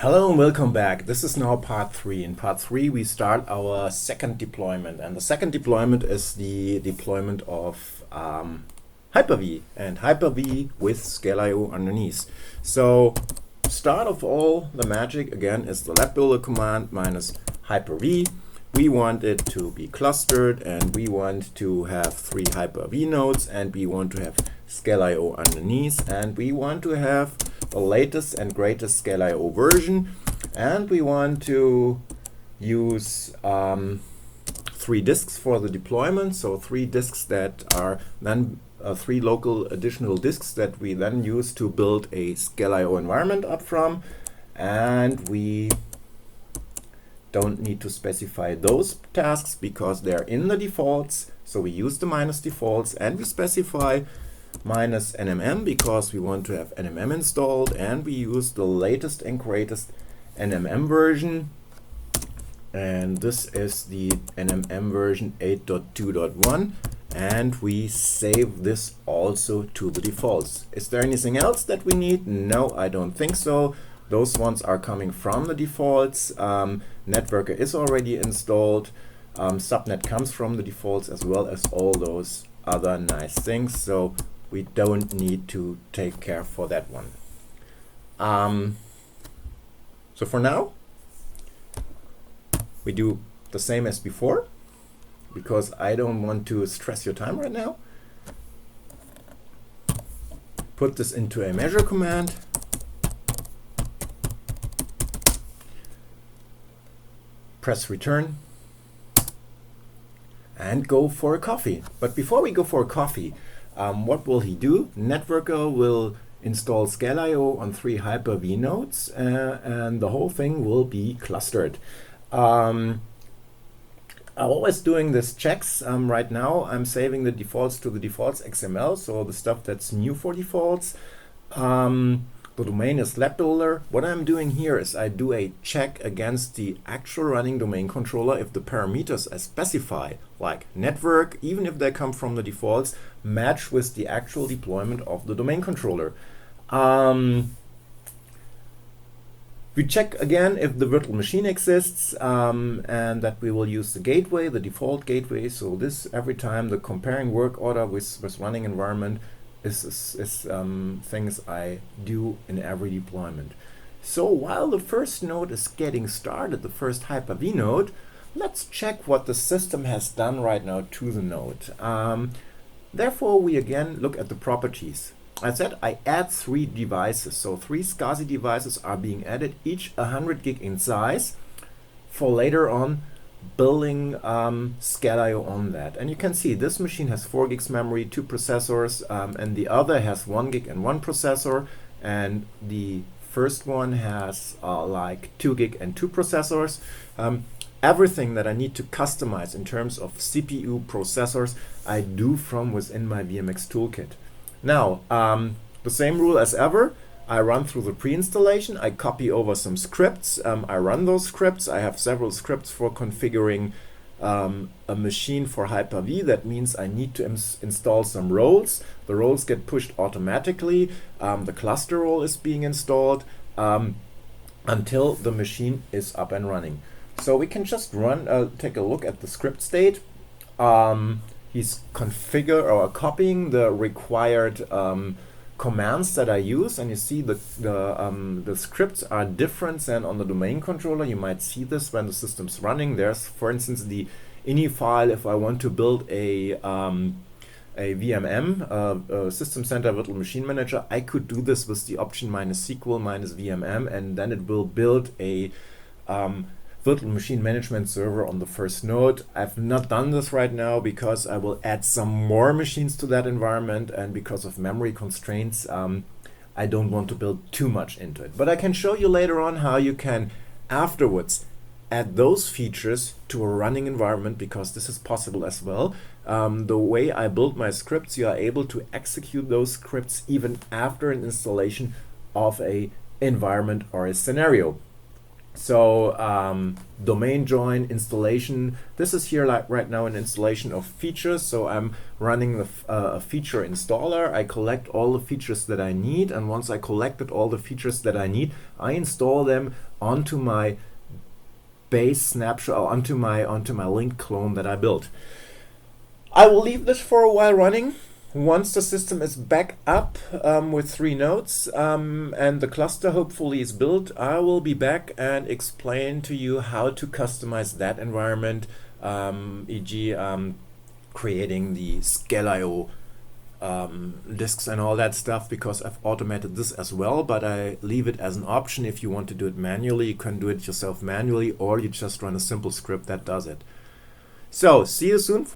Hello and welcome back. This is now part 3. In part 3 we start our second deployment, and the second deployment is the deployment of Hyper-V and Hyper-V with scaleio underneath. So start of all the magic again is the labbuildr command minus Hyper-V. We want it to be clustered, and we want to have 3 Hyper-V nodes, and we want to have scaleio underneath, and we want to have the latest and greatest scaleio version, and we want to use 3 disks for the deployment. So 3 disks that are then 3 local additional disks that we then use to build a scaleio environment up from, and we don't need to specify those tasks because they're in the defaults. So we use the minus defaults, and we specify minus nmm because we want to have nmm installed, and we use the latest and greatest nmm version, and this is the nmm version 8.2.1, and we save this also to the defaults. Is there anything else that we need? No, I don't think so. Those ones are coming from the defaults. Networker is already installed. Subnet comes from the defaults, as well as all those other nice things. So we don't need to take care for that one. So for now, we do the same as before, because I don't want to stress your time right now. Put this into a measure command. Press return and go for a coffee. But before we go for a coffee, what will he do? Networker will install scaleio on 3 Hyper-V nodes, and the whole thing will be clustered. I'm always doing this checks. Right now I'm saving the defaults to the defaults XML, so the stuff that's new for defaults. The domain is labbuildr. What I'm doing here is I do a check against the actual running domain controller if the parameters I specify, like network, even if they come from the defaults, match with the actual deployment of the domain controller. We check again if the virtual machine exists, and that we will use the gateway, the default gateway. So this, every time the comparing work order with running environment, is things I do in every deployment. So while the first node is getting started, the first Hyper-V node, let's check what the system has done right now to the node. Therefore, we again look at the properties. I said I add 3 devices, so 3 SCSI devices are being added, each 100 gig in size, for later on building scaleio on that. And you can see this machine has 4 gigs memory, 2 processors, and the other has 1 gig and 1 processor, and the first one has like 2 gig and 2 processors. Everything that I need to customize in terms of CPU processors, I do from within my VMX toolkit. Now, the same rule as ever. I run through the pre-installation, I copy over some scripts, I run those scripts. I have several scripts for configuring a machine for Hyper-V. That means I need to install some roles. The roles get pushed automatically. The cluster role is being installed until the machine is up and running. So we can just take a look at the script state. He's copying the required commands that I use, and you see the scripts are different than on the domain controller. You might see this when the system's running. There's, for instance, the ini file. If I want to build a VMM, System Center Virtual Machine Manager, I could do this with the option -SQL -VMM, and then it will build a virtual machine management server on the first node. I've not done this right now because I will add some more machines to that environment, and because of memory constraints, I don't want to build too much into it. But I can show you later on how you can afterwards add those features to a running environment, because this is possible as well. The way I build my scripts, you are able to execute those scripts even after an installation of a environment or a scenario. So domain join installation. This is here like right now an installation of features. So I'm running a feature installer. I collect all the features that I need, and once I collected all the features that I need, I install them onto my base snapshot, or onto my linked clone that I built. I will leave this for a while running. Once the system is back up with 3 nodes and the cluster hopefully is built, I will be back and explain to you how to customize that environment, e.g. Creating the scaleio disks and all that stuff, because I've automated this as well, but I leave it as an option. If you want to do it manually, you can do it yourself manually, or you just run a simple script that does it. So see you soon.